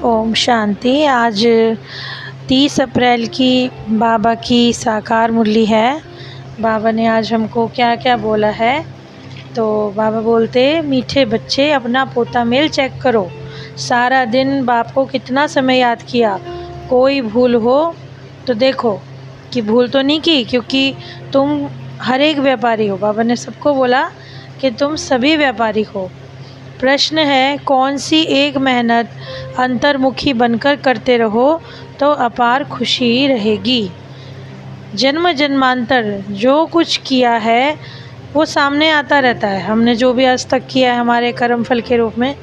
ओम शांति। आज 30 अप्रैल की बाबा की साकार मुरली है। बाबा ने आज हमको क्या क्या बोला है। तो बाबा बोलते, मीठे बच्चे अपना पोता मेल चेक करो। सारा दिन बाप को कितना समय याद किया। कोई भूल हो तो देखो कि भूल तो नहीं की, क्योंकि तुम हर एक व्यापारी हो। बाबा ने सबको बोला कि तुम सभी व्यापारी हो। प्रश्न है, कौन सी एक मेहनत अंतर्मुखी बनकर करते रहो तो अपार खुशी रहेगी। जन्म जन्मांतर जो कुछ किया है वो सामने आता रहता है। हमने जो भी आज तक किया है हमारे कर्म फल के रूप में,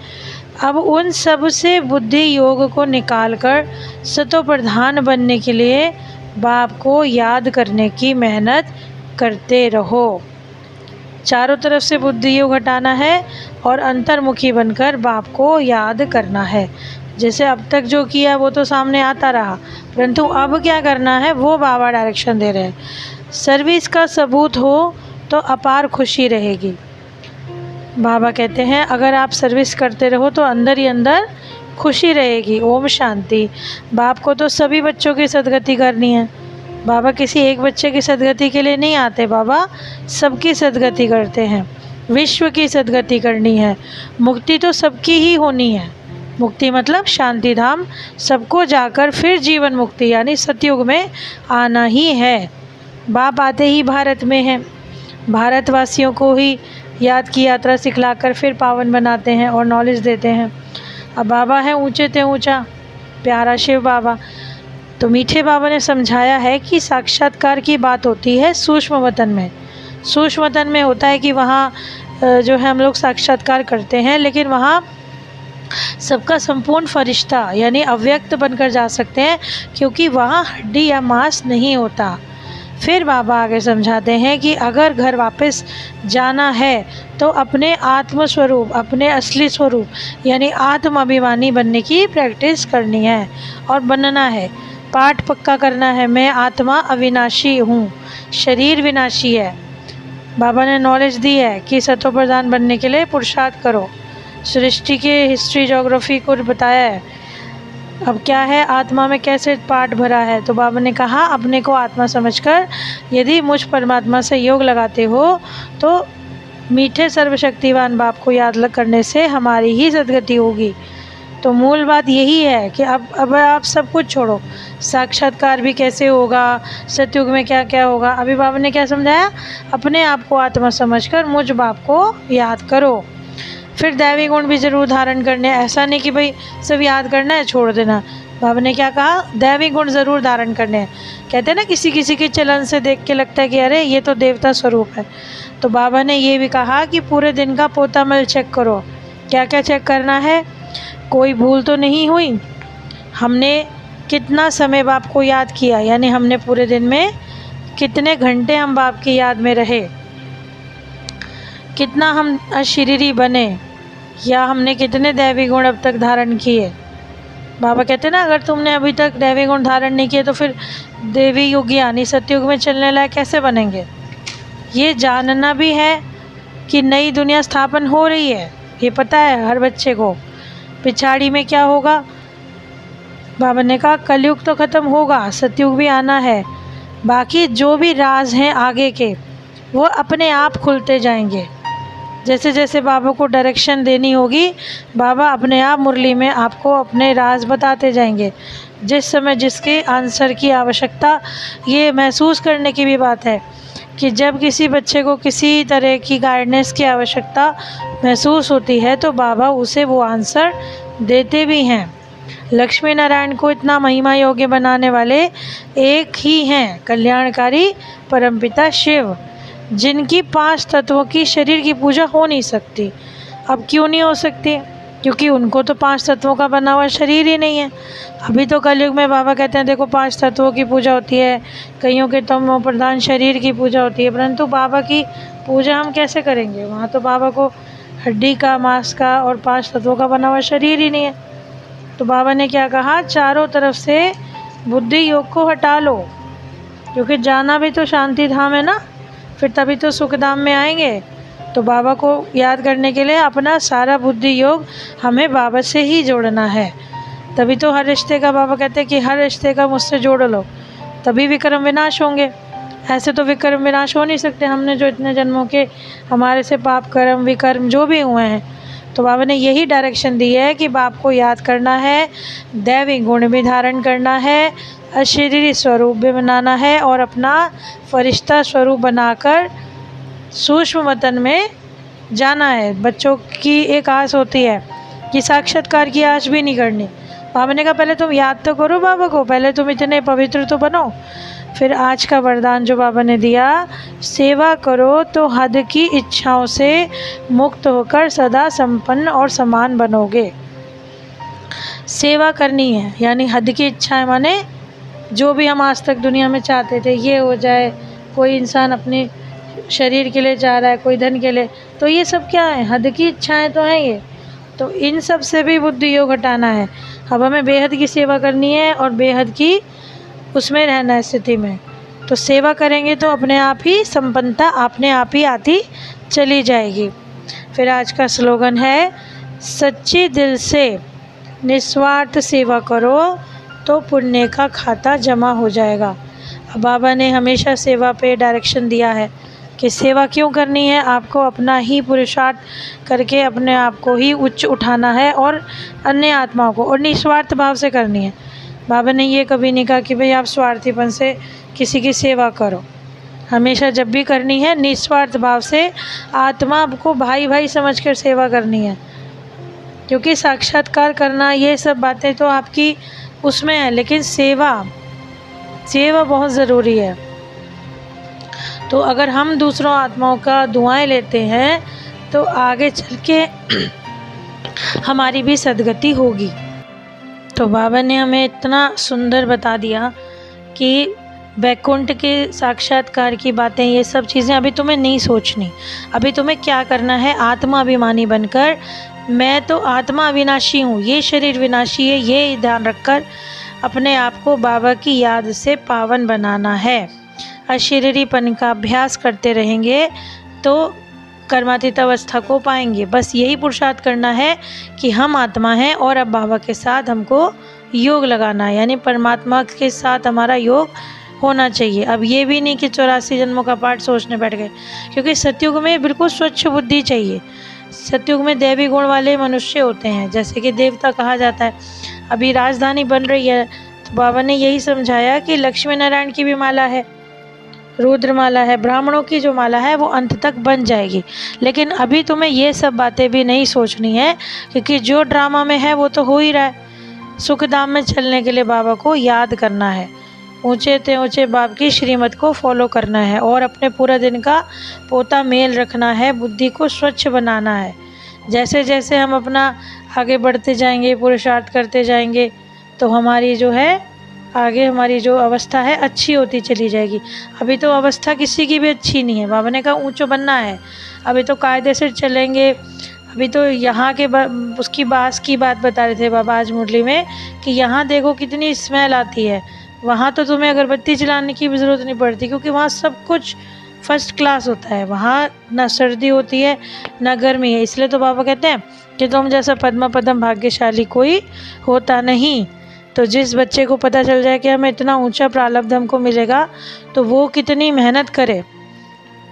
अब उन सब से बुद्धि योग को निकालकर सतो प्रधान बनने के लिए बाप को याद करने की मेहनत करते रहो। चारों तरफ से बुद्धि योग हटाना है और अंतर्मुखी बनकर बाप को याद करना है। जैसे अब तक जो किया वो तो सामने आता रहा, परंतु अब क्या करना है वो बाबा डायरेक्शन दे रहे हैं। सर्विस का सबूत हो तो अपार खुशी रहेगी। बाबा कहते हैं अगर आप सर्विस करते रहो तो अंदर ही अंदर खुशी रहेगी। ओम शांति। बाप को तो सभी बच्चों की सदगति करनी है। बाबा किसी एक बच्चे की सदगति के लिए नहीं आते, बाबा सबकी सदगति करते हैं। विश्व की सदगति करनी है। मुक्ति तो सबकी ही होनी है। मुक्ति मतलब शांति धाम, सबको जाकर फिर जीवन मुक्ति यानी सतयुग में आना ही है। बाप आते ही भारत में हैं। भारतवासियों को ही याद की यात्रा सिखलाकर फिर पावन बनाते हैं और नॉलेज देते हैं। अब बाबा है ऊंचे ते ऊंचा, प्यारा शिव बाबा। तो मीठे बाबा ने समझाया है कि साक्षात्कार की बात होती है सूक्ष्म वतन में। सूक्ष्म वतन में होता है कि वहाँ जो है हम लोग साक्षात्कार करते हैं, लेकिन वहाँ सबका संपूर्ण फरिश्ता यानी अव्यक्त बनकर जा सकते हैं, क्योंकि वहाँ हड्डी या मांस नहीं होता। फिर बाबा आगे समझाते हैं कि अगर घर वापस जाना है तो अपने आत्म स्वरूप, अपने असली स्वरूप यानी आत्म अभिमानी बनने की प्रैक्टिस करनी है और बनना है। पाठ पक्का करना है, मैं आत्मा अविनाशी हूँ, शरीर विनाशी है। बाबा ने नॉलेज दी है कि सतो प्रधान बनने के लिए पुरुषार्थ करो। सृष्टि के हिस्ट्री ज्योग्राफी को बताया है। अब क्या है, आत्मा में कैसे पाठ भरा है। तो बाबा ने कहा अपने को आत्मा समझकर यदि मुझ परमात्मा से योग लगाते हो तो मीठे सर्वशक्तिवान बाप को याद करने से हमारी ही सदगति होगी। तो मूल बात यही है कि अब आप सब कुछ छोड़ो। साक्षात्कार भी कैसे होगा, सतयुग में क्या क्या होगा। अभी बाबा ने क्या समझाया, अपने आप को आत्मा समझकर मुझ बाप को याद करो। फिर दैवी गुण भी ज़रूर धारण करने। ऐसा नहीं कि भाई सब याद करना है छोड़ देना। बाबा ने क्या कहा, दैवी गुण ज़रूर धारण करने हैं। कहते हैं ना किसी किसी के चलन से देख के लगता है कि अरे ये तो देवता स्वरूप है। तो बाबा ने ये भी कहा कि पूरे दिन का पोता मेल चेक करो। क्या क्या चेक करना है, कोई भूल तो नहीं हुई, हमने कितना समय बाप को याद किया, यानी हमने पूरे दिन में कितने घंटे हम बाप की याद में रहे, कितना हम अशरीरी बने, या हमने कितने दैवी गुण अब तक धारण किए। बाबा कहते ना अगर तुमने अभी तक दैवी गुण धारण नहीं किए तो फिर देवी युग यानी सतयुग में चलने लायक कैसे बनेंगे। ये जानना भी है कि नई दुनिया स्थापन हो रही है, ये पता है हर बच्चे को। पिछाड़ी में क्या होगा, बाबा ने कहा कलयुग तो ख़त्म होगा, सतयुग भी आना है। बाकी जो भी राज हैं आगे के वो अपने आप खुलते जाएंगे। जैसे जैसे बाबा को डायरेक्शन देनी होगी, बाबा अपने आप मुरली में आपको अपने राज बताते जाएंगे। जिस समय जिसके आंसर की आवश्यकता, ये महसूस करने की भी बात है कि जब किसी बच्चे को किसी तरह की गाइडेंस की आवश्यकता महसूस होती है तो बाबा उसे वो आंसर देते भी हैं। लक्ष्मी नारायण को इतना महिमा योग्य बनाने वाले एक ही हैं, कल्याणकारी परमपिता शिव, जिनकी 5 तत्वों की शरीर की पूजा हो नहीं सकती। अब क्यों नहीं हो सकती, क्योंकि उनको तो 5 तत्वों का बना हुआ शरीर ही नहीं है। अभी तो कलयुग में बाबा कहते हैं देखो 5 तत्वों की पूजा होती है, कईयों के तमो प्रधान शरीर की पूजा होती है, परंतु बाबा की पूजा हम कैसे करेंगे। वहाँ तो बाबा को हड्डी का, मांस का और 5 तत्वों का बना हुआ शरीर ही नहीं है। तो बाबा ने क्या कहा, चारों तरफ से बुद्धि योग को हटा लो, क्योंकि जाना भी तो शांति धाम है ना, फिर तभी तो सुखधाम में आएंगे। तो बाबा को याद करने के लिए अपना सारा बुद्धि योग हमें बाबा से ही जोड़ना है, तभी तो हर रिश्ते का बाबा कहते हैं कि हर रिश्ते का मुझसे जोड़ लो, तभी विक्रम विनाश होंगे। ऐसे तो विक्रम विनाश हो नहीं सकते। हमने जो इतने जन्मों के हमारे से पाप कर्म विकर्म जो भी हुए हैं, तो बाबा ने यही डायरेक्शन दी है कि बाप को याद करना है, दैवी गुण भी धारण करना है, अशरीरी स्वरूप भी बनाना है और अपना फरिश्ता स्वरूप बनाकर सूक्ष्म वतन में जाना है। बच्चों की एक आस होती है कि साक्षात्कार की आस भी नहीं करनी। बाबा ने कहा पहले तुम याद तो करो बाबा को, पहले तुम इतने पवित्र तो बनो। फिर आज का वरदान जो बाबा ने दिया, सेवा करो तो हद की इच्छाओं से मुक्त होकर सदा संपन्न और समान बनोगे। सेवा करनी है यानी हद की इच्छाएं माने जो भी हम आज तक दुनिया में चाहते थे, ये हो जाए, कोई इंसान अपने शरीर के लिए चाह रहा है, कोई धन के लिए, तो ये सब क्या है, हद की इच्छाएं तो हैं ये। तो इन सब से भी बुद्धि योग हटाना है। अब हमें बेहद की सेवा करनी है और बेहद की उसमें रहना है स्थिति में। तो सेवा करेंगे तो अपने आप ही संपन्नता अपने आप ही आती चली जाएगी। फिर आज का स्लोगन है, सच्चे दिल से निस्वार्थ सेवा करो तो पुण्य का खाता जमा हो जाएगा। अब बाबा ने हमेशा सेवा पे डायरेक्शन दिया है कि सेवा क्यों करनी है, आपको अपना ही पुरुषार्थ करके अपने आप को ही उच्च उठाना है और अन्य आत्माओं को, और निस्वार्थ भाव से करनी है। बाबा ने ये कभी नहीं कहा कि भाई आप स्वार्थीपन से किसी की सेवा करो। हमेशा जब भी करनी है निस्वार्थ भाव से आत्मा को भाई भाई समझकर सेवा करनी है, क्योंकि साक्षात्कार करना ये सब बातें तो आपकी उसमें है, लेकिन सेवा बहुत ज़रूरी है। तो अगर हम दूसरों आत्माओं का दुआएं लेते हैं तो आगे चल के हमारी भी सद्गति होगी। तो बाबा ने हमें इतना सुंदर बता दिया कि वैकुंठ के साक्षात्कार की बातें, ये सब चीज़ें अभी तुम्हें नहीं सोचनी। अभी तुम्हें क्या करना है, आत्मा अभिमानी बनकर मैं तो आत्मा अविनाशी हूँ, ये शरीर विनाशी है, ये ध्यान रखकर अपने आप को बाबा की याद से पावन बनाना है। अशरीरीपन का अभ्यास करते रहेंगे तो कर्मातीत अवस्था को पाएंगे। बस यही पुरुषार्थ करना है कि हम आत्मा हैं और अब बाबा के साथ हमको योग लगाना है, यानी परमात्मा के साथ हमारा योग होना चाहिए। अब ये भी नहीं कि 84 जन्मों का पाठ सोचने बैठ गए, क्योंकि सतयुग में बिल्कुल स्वच्छ बुद्धि चाहिए। सतयुग में दैवी गुण वाले मनुष्य होते हैं, जैसे कि देवता कहा जाता है। अभी राजधानी बन रही है तो बाबा ने यही समझाया कि लक्ष्मी नारायण की भी माला है, रुद्रमाला है, ब्राह्मणों की जो माला है वो अंत तक बन जाएगी। लेकिन अभी तुम्हें ये सब बातें भी नहीं सोचनी है, क्योंकि जो ड्रामा में है वो तो हो ही रहा है। सुखधाम में चलने के लिए बाबा को याद करना है, ऊंचे ते ऊंचे बाप की श्रीमत को फॉलो करना है और अपने पूरा दिन का पोता मेल रखना है, बुद्धि को स्वच्छ बनाना है। जैसे जैसे हम अपना आगे बढ़ते जाएंगे, पुरुषार्थ करते जाएंगे, तो हमारी जो है आगे हमारी जो अवस्था है अच्छी होती चली जाएगी। अभी तो अवस्था किसी की भी अच्छी नहीं है। बाबा ने कहा ऊंचो बनना है, अभी तो कायदे से चलेंगे। अभी तो यहाँ के उसकी बास की बात बता रहे थे बाबा आज मुरली में कि यहाँ देखो कितनी स्मेल आती है, वहाँ तो तुम्हें अगरबत्ती जलाने की भी ज़रूरत नहीं पड़ती, क्योंकि वहाँ सब कुछ फर्स्ट क्लास होता है। वहाँ ना सर्दी होती है ना गर्मी है। इसलिए तो बाबा कहते हैं कि तुम जैसा पद्मा पदम भाग्यशाली कोई होता नहीं। तो जिस बच्चे को पता चल जाए कि हमें इतना ऊंचा प्रारब्ध हमको मिलेगा, तो वो कितनी मेहनत करे।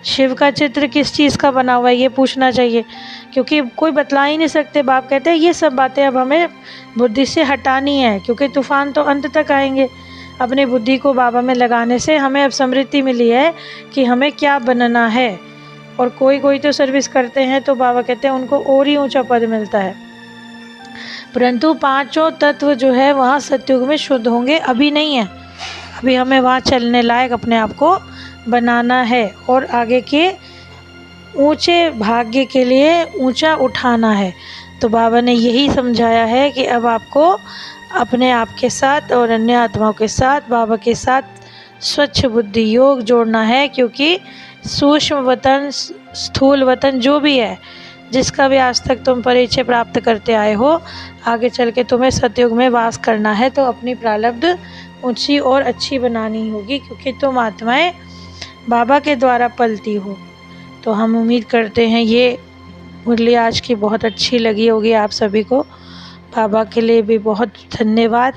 शिव का चित्र किस चीज़ का बना हुआ है ये पूछना चाहिए, क्योंकि कोई बतला ही नहीं सकते। बाप कहते हैं ये सब बातें अब हमें बुद्धि से हटानी है, क्योंकि तूफान तो अंत तक आएंगे। अपनी बुद्धि को बाबा में लगाने से हमें अब समृद्धि मिली है कि हमें क्या बनना है। और कोई तो सर्विस करते हैं तो बाबा कहते हैं उनको और ही ऊंचा पद मिलता है, परंतु पांचों तत्व जो है वहाँ सतयुग में शुद्ध होंगे, अभी नहीं है। अभी हमें वहाँ चलने लायक अपने आप को बनाना है और आगे के ऊंचे भाग्य के लिए ऊंचा उठाना है। तो बाबा ने यही समझाया है कि अब आपको अपने आप के साथ और अन्य आत्माओं के साथ बाबा के साथ स्वच्छ बुद्धि योग जोड़ना है, क्योंकि सूक्ष्म वतन स्थूल वतन जो भी है, जिसका भी आज तक तुम परिचय प्राप्त करते आए हो, आगे चल के तुम्हें सतयुग में वास करना है। तो अपनी प्रारब्ध ऊंची और अच्छी बनानी होगी, क्योंकि तुम आत्माएं बाबा के द्वारा पलती हो। तो हम उम्मीद करते हैं ये मुरली आज की बहुत अच्छी लगी होगी आप सभी को। बाबा के लिए भी बहुत धन्यवाद।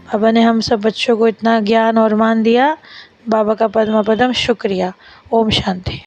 बाबा ने हम सब बच्चों को इतना ज्ञान और मान दिया। बाबा का पद्म पदम शुक्रिया। ओम शांति।